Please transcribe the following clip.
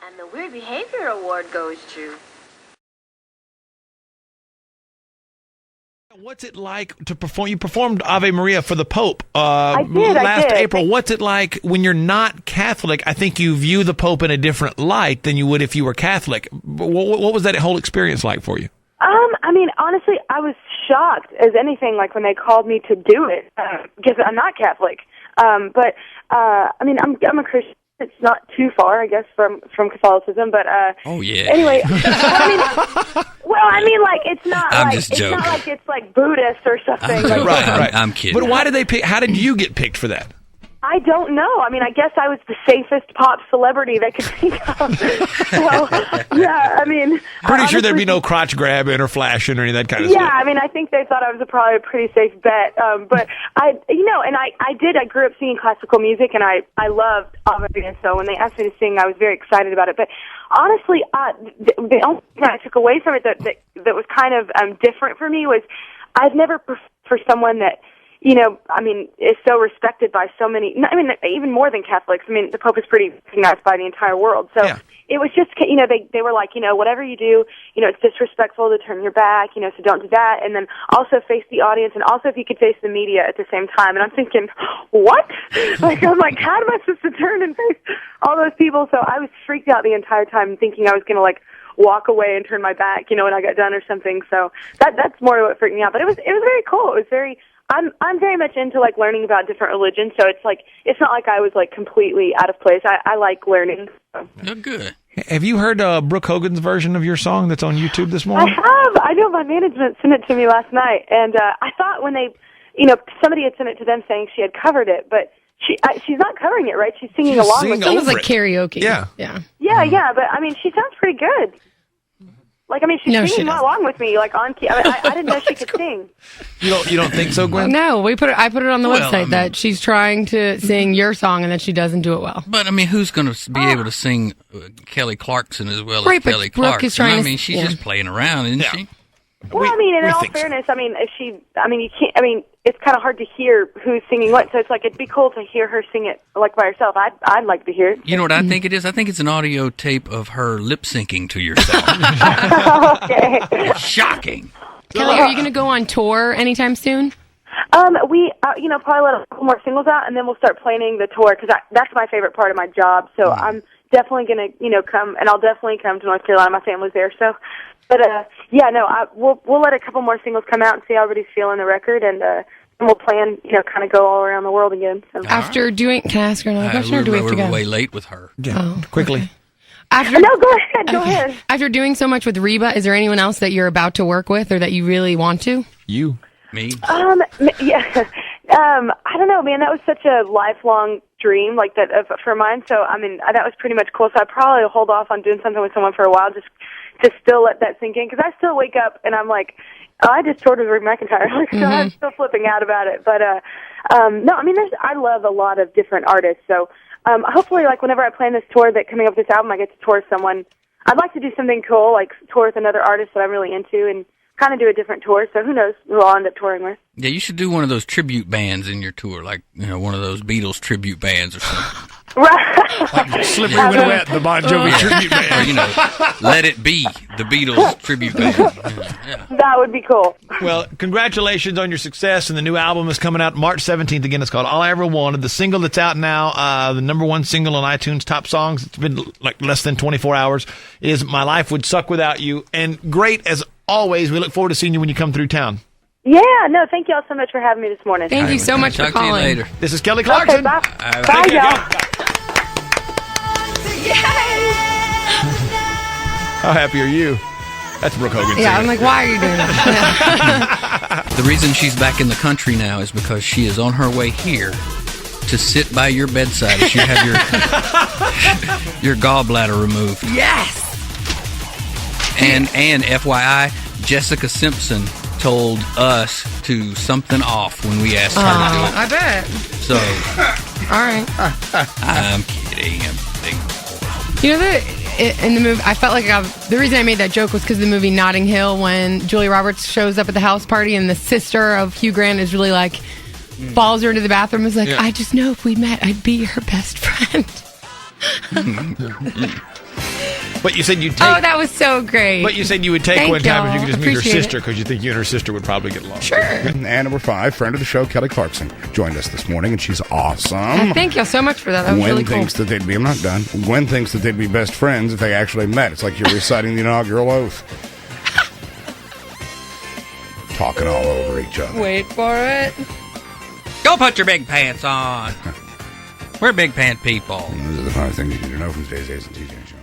And the Weird Behavior Award goes to... What's it like to perform? You performed Ave Maria for the Pope I did. last April. What's it like when you're not Catholic? I think you view the Pope in a different light than you would if you were Catholic. What was that whole experience like for you? I mean, honestly, I was shocked as anything, like when they called me to do it, because I'm not Catholic. But I mean, I'm a Christian. It's not too far, I guess, from Catholicism, but oh yeah. Anyway, I mean, like it's not. I'm like, just it's joking. not like it's like Buddhist or something. Like, Right. I'm kidding. But why did they pick? How did you get picked for that? I don't know. I mean, I guess I was the safest pop celebrity they could think of. So, yeah, I mean... Pretty sure there'd be no crotch grabbing or flashing or any of that kind of yeah, stuff. I mean, I think they thought I was probably a pretty safe bet. But I grew up singing classical music, and I loved Ave Maria, so when they asked me to sing, I was very excited about it. But honestly, the only thing I took away from it that was kind of different for me was I've never for someone that... I mean, is so respected by so many, I mean, even more than Catholics. I mean, the Pope is pretty recognized by the entire world. So It was just, they were like, whatever you do, it's disrespectful to turn your back, so don't do that. And then also face the audience, and also if you could face the media at the same time. And I'm thinking, what? I'm like, how am I supposed to turn and face all those people? So I was freaked out the entire time thinking I was going to, walk away and turn my back, when I got done or something. So that's more what freaked me out. But it was very cool. It was very... I'm very much into learning about different religions, so it's not like I was completely out of place. I like learning. So. Oh, good. Have you heard Brooke Hogan's version of your song that's on YouTube this morning? I have. I know my management sent it to me last night, and I thought when they, somebody had sent it to them saying she had covered it, but she's not covering it, right? She's singing along with it. It was like karaoke. Yeah. Yeah, but I mean, she sounds pretty good. She's singing along with me, on key. I didn't know she could sing. You don't think so, Gwen? No, I put it on the website that she's trying to sing your song and that she doesn't do it well. But I mean, who's going to be able to sing Kelly Clarkson as well as Kelly Brooke Clarkson? is trying she's just playing around, isn't she? Well, in all fairness, you can't. It's kind of hard to hear who's singing what. So it's it'd be cool to hear her sing it by herself. I'd like to hear it. You know what I think it is? I think it's an audio tape of her lip syncing to your song. Okay. Shocking. Kelly, are you going to go on tour anytime soon? We probably let a couple more singles out, and then we'll start planning the tour because that's my favorite part of my job. So I'm definitely going to come, and I'll definitely come to North Carolina. My family's there, so. But we'll let a couple more singles come out and see how everybody's feeling the record, and we'll plan, kind of go all around the world again. So. After doing, can I ask her another question, or do we have to go? We're way late with her. Yeah, quickly. Okay. No, go ahead. After doing so much with Reba, is there anyone else that you're about to work with or that you really want to? You. Me? Yeah. I don't know, man. That was such a lifelong dream, for mine. So, that was pretty much cool. So I probably will hold off on doing something with someone for a while, just to still let that sink in. Because I still wake up and I'm like, oh, I just toured with Rick McIntyre. So I'm still flipping out about it. But, no, I love a lot of different artists. So, hopefully, whenever I plan this tour coming up with this album, I get to tour with someone. I'd like to do something cool, tour with another artist that I'm really into and kind of do a different tour. So who knows who I'll end up touring with. Yeah, you should do one of those tribute bands in your tour, one of those Beatles tribute bands or something. Right. Slippery When Wet, the Bon Jovi tribute band. Or, Let It Be, the Beatles tribute band. Yeah. That would be cool. Well, congratulations on your success, and the new album is coming out March 17th. Again, it's called All I Ever Wanted. The single that's out now, the number one single on iTunes Top Songs, it's been less than 24 hours, is My Life Would Suck Without You. And great, as always, we look forward to seeing you when you come through town. Yeah, no, thank you all so much for having me this morning. Thank you so much for Talk to you calling. later. This is Kelly Clarkson. Okay, bye. Bye, Bye, y'all. How happy are you? That's Brooke Hogan. Yeah, I'm singing. like, why are you doing that? The reason she's back in the country now is because she is on her way here to sit by your bedside as you have your gallbladder removed. Yes! And FYI, Jessica Simpson told us to something off when we asked her to do it. I bet. So, All right. I'm kidding. You know, in the movie, I felt like the reason I made that joke was because of the movie Notting Hill, when Julia Roberts shows up at the house party and the sister of Hugh Grant is really follows her into the bathroom and is like, I just know if we met, I'd be her best friend. But you said you'd take. Oh, that was so great. But you said you would take Thank one time if you y'all. could just meet her Appreciate sister it. because you think you and her sister would probably get along. Sure. And number 5, friend of the show, Kelly Clarkson, joined us this morning, and she's awesome. Thank y'all so much for that. That was Gwen really cool. thinks that they'd be, I'm not done. Gwen thinks that they'd be best friends if they actually met. It's like you're reciting the inaugural oath. Talking all over each other. Wait for it. Go put your big pants on. We're big pant people. Those are the 5 things you need to know from today's A's and TJ show.